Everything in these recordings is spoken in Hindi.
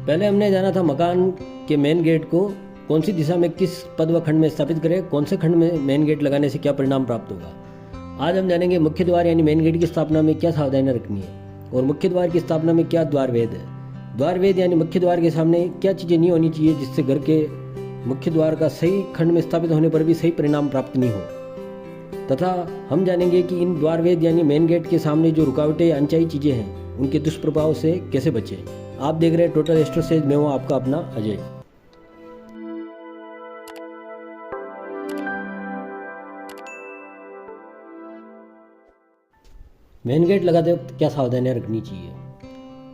पहले हमने जाना था मकान के मेन गेट को कौन सी दिशा में किस पद व खंड में स्थापित करें, कौन से खंड में मेन गेट लगाने से क्या परिणाम प्राप्त होगा। आज हम जानेंगे मुख्य द्वार यानी मेन गेट की स्थापना में क्या सावधानियां रखनी है और मुख्य द्वार की स्थापना में क्या द्वार वेद है। द्वार वेद यानी मुख्य द्वार के सामने क्या चीज़ें नहीं होनी चाहिए जिससे घर के मुख्य द्वार का सही खंड में स्थापित होने पर भी सही परिणाम प्राप्त नहीं हो। तथा हम जानेंगे कि इन द्वार वेद यानी मेन गेट के सामने जो रुकावटें या अनचाही चीज़ें हैं उनके दुष्प्रभाव से कैसे बचें। आप देख रहे हैं टोटल एस्ट्रो सेज, मैं हूँ आपका अपना अजय। मेन गेट लगाते वक्त क्या सावधानियां रखनी चाहिए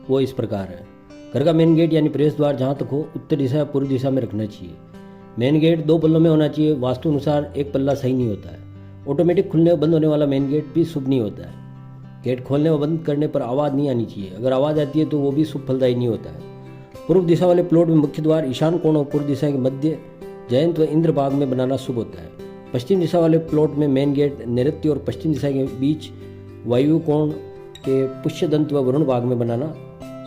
वो इस प्रकार है। घर का मेन गेट यानी प्रवेश द्वार जहाँ तक हो उत्तर दिशा या पूर्व दिशा में रखना चाहिए। मेन गेट 2 पल्लों में होना चाहिए। वास्तु अनुसार एक पल्ला सही नहीं होता है। ऑटोमेटिक खुलने व बंद होने वाला मेन गेट भी शुभ नहीं होता है। गेट खोलने व बंद करने पर आवाज़ नहीं आनी चाहिए। अगर आवाज़ आती है तो वो भी शुभ फलदायी नहीं होता है। पूर्व दिशा वाले प्लॉट में मुख्य द्वार ईशान कोण और पूर्व दिशा के मध्य जयंत व इंद्र भाग में बनाना शुभ होता है। पश्चिम दिशा वाले प्लॉट में मेन गेट नैऋत्य और पश्चिम दिशा के बीच वायु कोण के पुष्यदंत व वरुण भाग में बनाना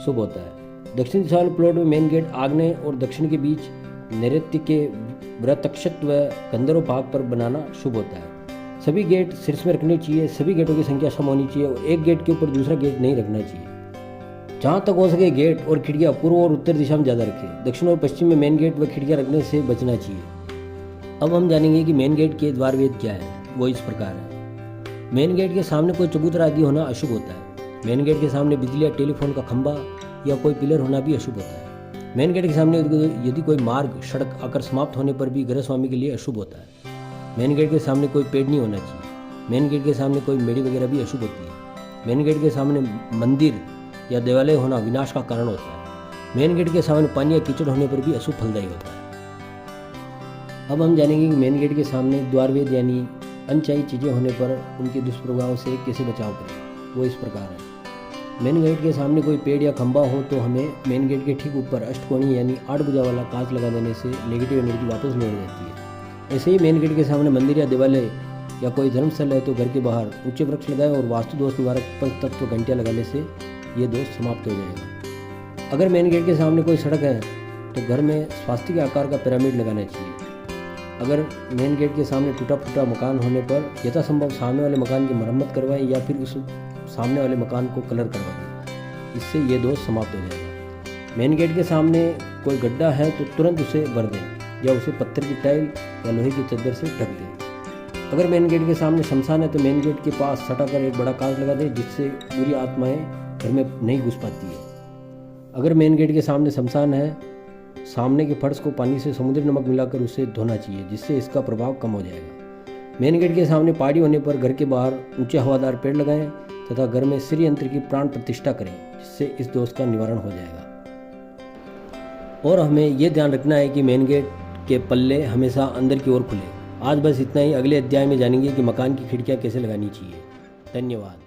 शुभ होता है। दक्षिण दिशा वाले प्लॉट में मेन गेट आग्नेय और दक्षिण के बीच नैऋत्य के व्रतक्षत व गंधर्व भाग पर बनाना शुभ होता है। सभी गेट शीर्ष में रखने चाहिए। सभी गेटों की संख्या सम होनी चाहिए और एक गेट के ऊपर दूसरा गेट नहीं रखना चाहिए। जहाँ तक हो सके गेट और खिड़कियाँ पूर्व और उत्तर दिशा में ज़्यादा रखें। दक्षिण और पश्चिम में मेन गेट व खिड़कियाँ रखने से बचना चाहिए। अब हम जानेंगे कि मेन गेट के द्वार वेद क्या है। वो इस प्रकार है। मेन गेट के सामने कोई चबूतरा आदि होना अशुभ होता है। मेन गेट के सामने बिजली या टेलीफोन का खंभा या कोई पिलर होना भी अशुभ होता है। मेन गेट के सामने यदि कोई मार्ग सड़क आकर समाप्त होने पर भी गृहस्वामी के लिए अशुभ होता है। मेन गेट के सामने कोई पेड़ नहीं होना चाहिए। मेन गेट के सामने कोई मेड़ी वगैरह भी अशुभ होती है। मेन गेट के सामने मंदिर या देवालय होना विनाश का कारण होता है। मेन गेट के सामने पानी या कीचड़ होने पर भी अशुभ फलदायी होता है। अब हम जानेंगे कि मेन गेट के सामने द्वार वेद यानी अनचाही चीज़ें होने पर उनके दुष्प्रभाव से कैसे बचाव करें। वो इस प्रकार है। मेन गेट के सामने कोई पेड़ या खंभा हो तो हमें मेन गेट के ठीक ऊपर अष्टकोणीय यानी 8 भुजा वाला कांच लगा देने से नेगेटिव एनर्जी वापस लौट जाती है। ऐसे ही मेन गेट के सामने मंदिर या देवालय या कोई धर्मस्थल है तो घर के बाहर ऊंचे वृक्ष लगाएं और वास्तु दोष निवारक पंचतत्व घंटियाँ लगाने से ये दोष समाप्त हो जाएगा। अगर मेन गेट के सामने कोई सड़क है तो घर में स्वास्तिक आकार का पिरामिड लगाना चाहिए। अगर मेन गेट के सामने टूटा फूटा मकान होने पर यथासंभव सामने वाले मकान की मरम्मत करवाएं या फिर उस सामने वाले मकान को कलर करवा दें। इससे ये दोष समाप्त हो जाएगा। मेन गेट के सामने कोई गड्ढा है तो तुरंत उसे भर दें या उसे पत्थर की टाइल या लोहे की चद्दर से ढक दें। अगर मेन गेट के सामने शमशान है तो मेन गेट के पास सटाकर एक बड़ा कांच लगा दें जिससे बुरी आत्माएं घर में नहीं घुस पाती है। अगर मेन गेट के सामने शमशान है, सामने के फर्श को पानी से समुद्री नमक मिलाकर उसे धोना चाहिए जिससे इसका प्रभाव कम हो जाएगा। मेन गेट के सामने पहाड़ी होने पर घर के बाहर ऊंचे हवादार पेड़ लगाएं तथा घर में श्री यंत्र की प्राण प्रतिष्ठा करें जिससे इस दोष का निवारण हो जाएगा। और हमें यह ध्यान रखना है कि मेन गेट के पल्ले हमेशा अंदर की ओर खुले। आज बस इतना ही। अगले अध्याय में जानेंगे कि मकान की खिड़कियां कैसे लगानी चाहिए। धन्यवाद।